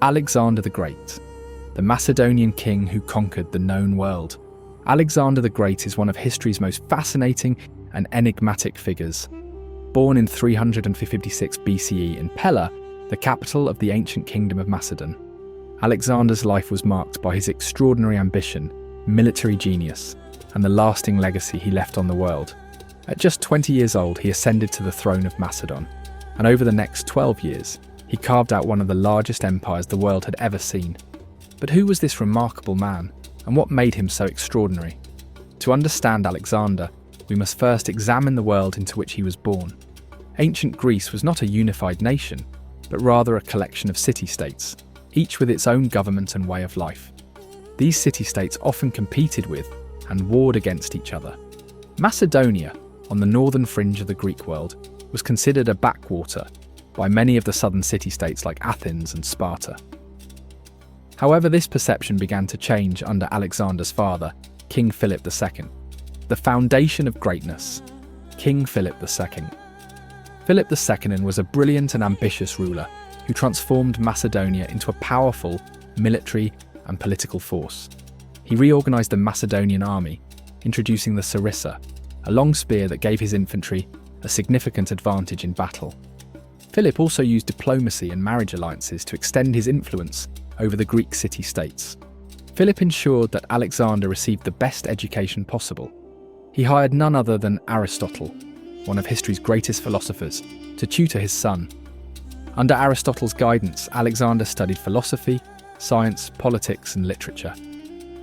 Alexander the Great, the Macedonian king who conquered the known world. Alexander the Great is one of history's most fascinating and enigmatic figures. Born in 356 BCE in Pella, the capital of the ancient kingdom of Macedon, Alexander's life was marked by his extraordinary ambition, military genius, and the lasting legacy he left on the world. At just 20 years old, he ascended to the throne of Macedon, and over the next 12 years, he carved out one of the largest empires the world had ever seen. But who was this remarkable man, and what made him so extraordinary? To understand Alexander, we must first examine the world into which he was born. Ancient Greece was not a unified nation, but rather a collection of city-states, each with its own government and way of life. These city-states often competed with and warred against each other. Macedonia, on the northern fringe of the Greek world, was considered a backwater by many of the southern city-states like Athens and Sparta. However, this perception began to change under Alexander's father, King Philip II. The foundation of greatness, King Philip II. Philip II was a brilliant and ambitious ruler who transformed Macedonia into a powerful military and political force. He reorganized the Macedonian army, introducing the sarissa, a long spear that gave his infantry a significant advantage in battle. Philip also used diplomacy and marriage alliances to extend his influence over the Greek city-states. Philip ensured that Alexander received the best education possible. He hired none other than Aristotle, one of history's greatest philosophers, to tutor his son. Under Aristotle's guidance, Alexander studied philosophy, science, politics, and literature.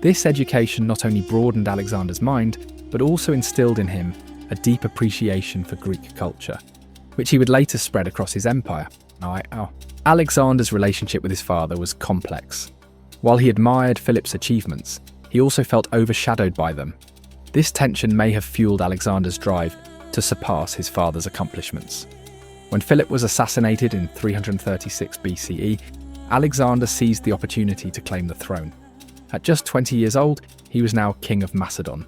This education not only broadened Alexander's mind, but also instilled in him a deep appreciation for Greek culture, which he would later spread across his empire. Alexander's relationship with his father was complex. While he admired Philip's achievements, he also felt overshadowed by them. This tension may have fueled Alexander's drive to surpass his father's accomplishments. When Philip was assassinated in 336 BCE, Alexander seized the opportunity to claim the throne. At just 20 years old, he was now king of Macedon.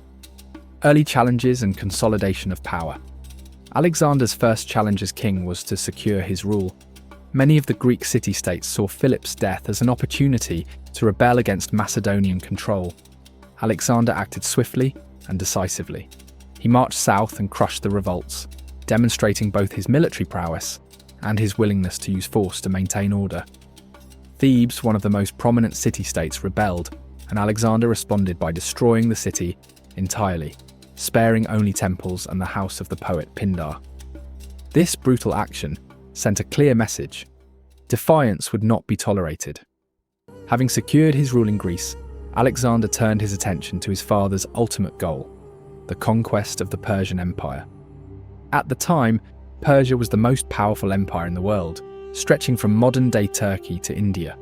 Early challenges and consolidation of power. Alexander's first challenge as king was to secure his rule. Many of the Greek city-states saw Philip's death as an opportunity to rebel against Macedonian control. Alexander acted swiftly and decisively. He marched south and crushed the revolts, demonstrating both his military prowess and his willingness to use force to maintain order. Thebes, one of the most prominent city-states, rebelled, and Alexander responded by destroying the city entirely, sparing only temples and the house of the poet Pindar. This brutal action sent a clear message: defiance would not be tolerated. Having secured his rule in Greece, Alexander turned his attention to his father's ultimate goal, the conquest of the Persian Empire. At the time, Persia was the most powerful empire in the world, stretching from modern-day Turkey to India.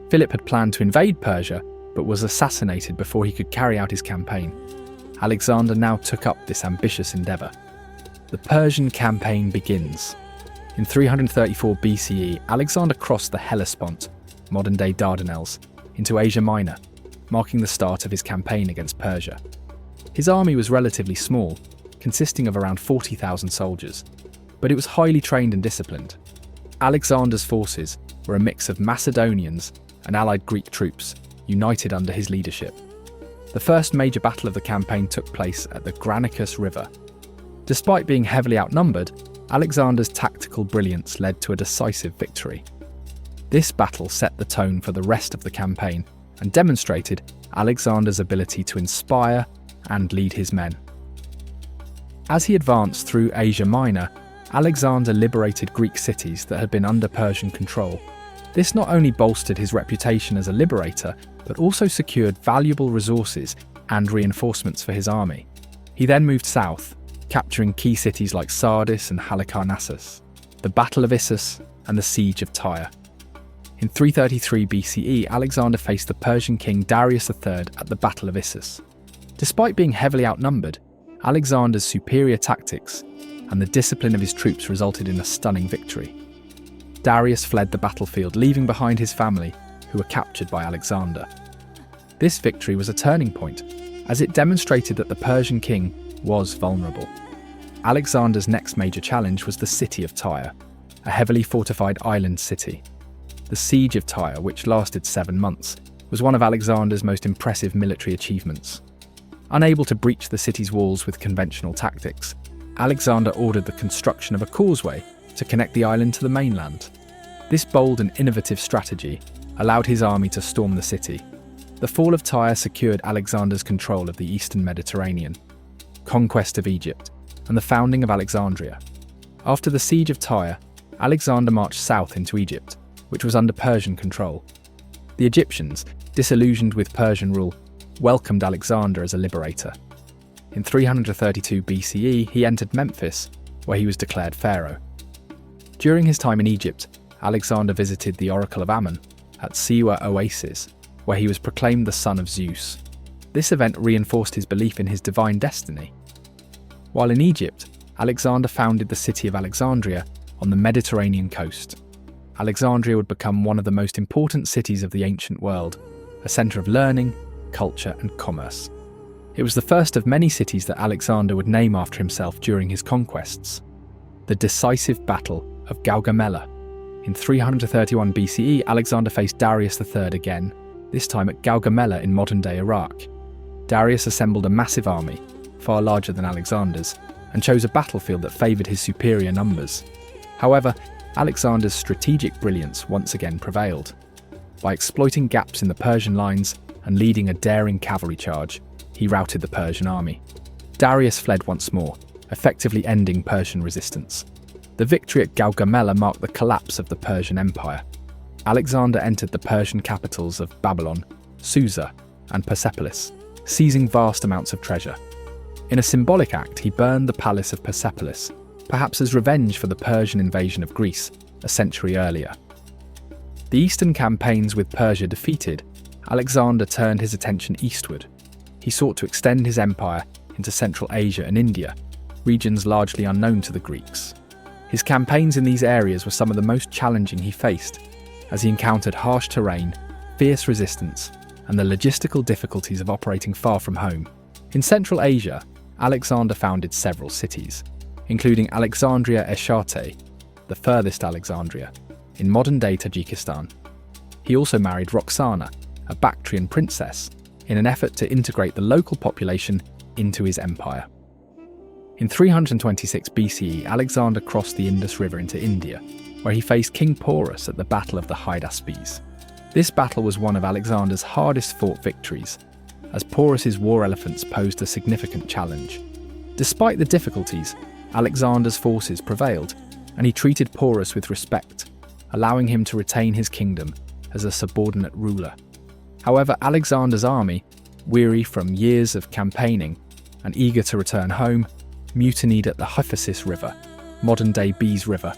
Philip had planned to invade Persia, but was assassinated before he could carry out his campaign. Alexander now took up this ambitious endeavour. The Persian campaign begins. In 334 BCE, Alexander crossed the Hellespont, modern-day Dardanelles, into Asia Minor, marking the start of his campaign against Persia. His army was relatively small, consisting of around 40,000 soldiers, but it was highly trained and disciplined. Alexander's forces were a mix of Macedonians and allied Greek troops, united under his leadership. The first major battle of the campaign took place at the Granicus River. Despite being heavily outnumbered, Alexander's tactical brilliance led to a decisive victory. This battle set the tone for the rest of the campaign and demonstrated Alexander's ability to inspire and lead his men. As he advanced through Asia Minor, Alexander liberated Greek cities that had been under Persian control. This not only bolstered his reputation as a liberator, but also secured valuable resources and reinforcements for his army. He then moved south, capturing key cities like Sardis and Halicarnassus, the Battle of Issus, and the Siege of Tyre. In 333 BCE, Alexander faced the Persian king Darius III at the Battle of Issus. Despite being heavily outnumbered, Alexander's superior tactics and the discipline of his troops resulted in a stunning victory. Darius fled the battlefield, leaving behind his family, who were captured by Alexander. This victory was a turning point, as it demonstrated that the Persian king was vulnerable. Alexander's next major challenge was the city of Tyre, a heavily fortified island city. The siege of Tyre, which lasted 7 months, was one of Alexander's most impressive military achievements. Unable to breach the city's walls with conventional tactics, Alexander ordered the construction of a causeway to connect the island to the mainland. This bold and innovative strategy allowed his army to storm the city. The fall of Tyre secured Alexander's control of the eastern Mediterranean, conquest of Egypt, and the founding of Alexandria. After the siege of Tyre, Alexander marched south into Egypt, which was under Persian control. The Egyptians, disillusioned with Persian rule, welcomed Alexander as a liberator. In 332 BCE, he entered Memphis, where he was declared pharaoh. During his time in Egypt, Alexander visited the Oracle of Ammon at Siwa Oasis, where he was proclaimed the son of Zeus. This event reinforced his belief in his divine destiny. While in Egypt, Alexander founded the city of Alexandria on the Mediterranean coast. Alexandria would become one of the most important cities of the ancient world, a centre of learning, culture, and commerce. It was the first of many cities that Alexander would name after himself during his conquests. The decisive Battle of Gaugamela. In 331 BCE, Alexander faced Darius III again, this time at Gaugamela in modern-day Iraq. Darius assembled a massive army, far larger than Alexander's, and chose a battlefield that favoured his superior numbers. However, Alexander's strategic brilliance once again prevailed. By exploiting gaps in the Persian lines and leading a daring cavalry charge, he routed the Persian army. Darius fled once more, effectively ending Persian resistance. The victory at Gaugamela marked the collapse of the Persian Empire. Alexander entered the Persian capitals of Babylon, Susa, and Persepolis, seizing vast amounts of treasure. In a symbolic act, he burned the palace of Persepolis, perhaps as revenge for the Persian invasion of Greece a century earlier. The eastern campaigns with Persia defeated, Alexander turned his attention eastward. He sought to extend his empire into Central Asia and India, regions largely unknown to the Greeks. His campaigns in these areas were some of the most challenging he faced, as he encountered harsh terrain, fierce resistance, and the logistical difficulties of operating far from home. In Central Asia, Alexander founded several cities, including Alexandria Eshate, the furthest Alexandria, in modern-day Tajikistan. He also married Roxana, a Bactrian princess, in an effort to integrate the local population into his empire. In 326 BCE, Alexander crossed the Indus River into India, where he faced King Porus at the Battle of the Hydaspes. This battle was one of Alexander's hardest-fought victories, as Porus's war elephants posed a significant challenge. Despite the difficulties, Alexander's forces prevailed, and he treated Porus with respect, allowing him to retain his kingdom as a subordinate ruler. However, Alexander's army, weary from years of campaigning and eager to return home, mutinied at the Hyphasis River, modern-day Bees River.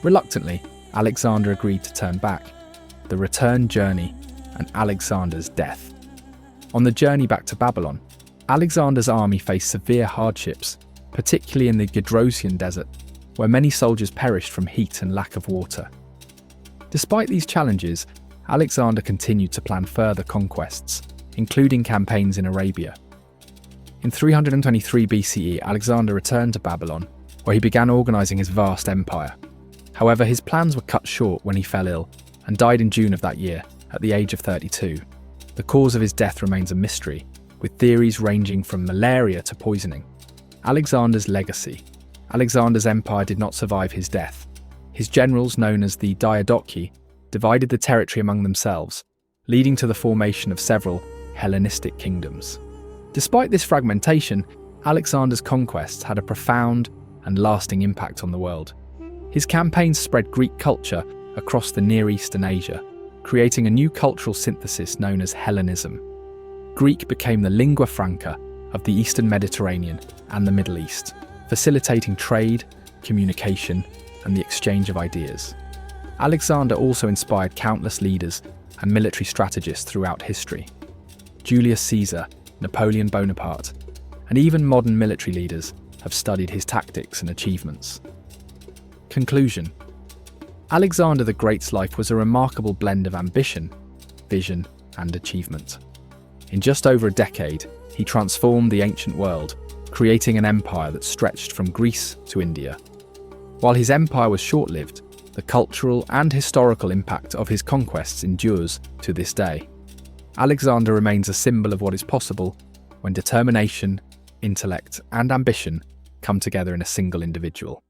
Reluctantly, Alexander agreed to turn back. The return journey and Alexander's death. On the journey back to Babylon, Alexander's army faced severe hardships, particularly in the Gedrosian desert, where many soldiers perished from heat and lack of water. Despite these challenges, Alexander continued to plan further conquests, including campaigns in Arabia. In 323 BCE, Alexander returned to Babylon, where he began organising his vast empire. However, his plans were cut short when he fell ill and died in June of that year, at the age of 32. The cause of his death remains a mystery, with theories ranging from malaria to poisoning. Alexander's legacy. Alexander's empire did not survive his death. His generals, known as the Diadochi, divided the territory among themselves, leading to the formation of several Hellenistic kingdoms. Despite this fragmentation, Alexander's conquests had a profound and lasting impact on the world. His campaigns spread Greek culture across the Near East and Asia, creating a new cultural synthesis known as Hellenism. Greek became the lingua franca of the Eastern Mediterranean and the Middle East, facilitating trade, communication, and the exchange of ideas. Alexander also inspired countless leaders and military strategists throughout history. Julius Caesar, Napoleon Bonaparte, and even modern military leaders have studied his tactics and achievements. Conclusion. Alexander the Great's life was a remarkable blend of ambition, vision, and achievement. In just over a decade, he transformed the ancient world, creating an empire that stretched from Greece to India. While his empire was short-lived, The cultural and historical impact of his conquests endures to this day. Alexander remains a symbol of what is possible when determination, intellect, and ambition come together in a single individual.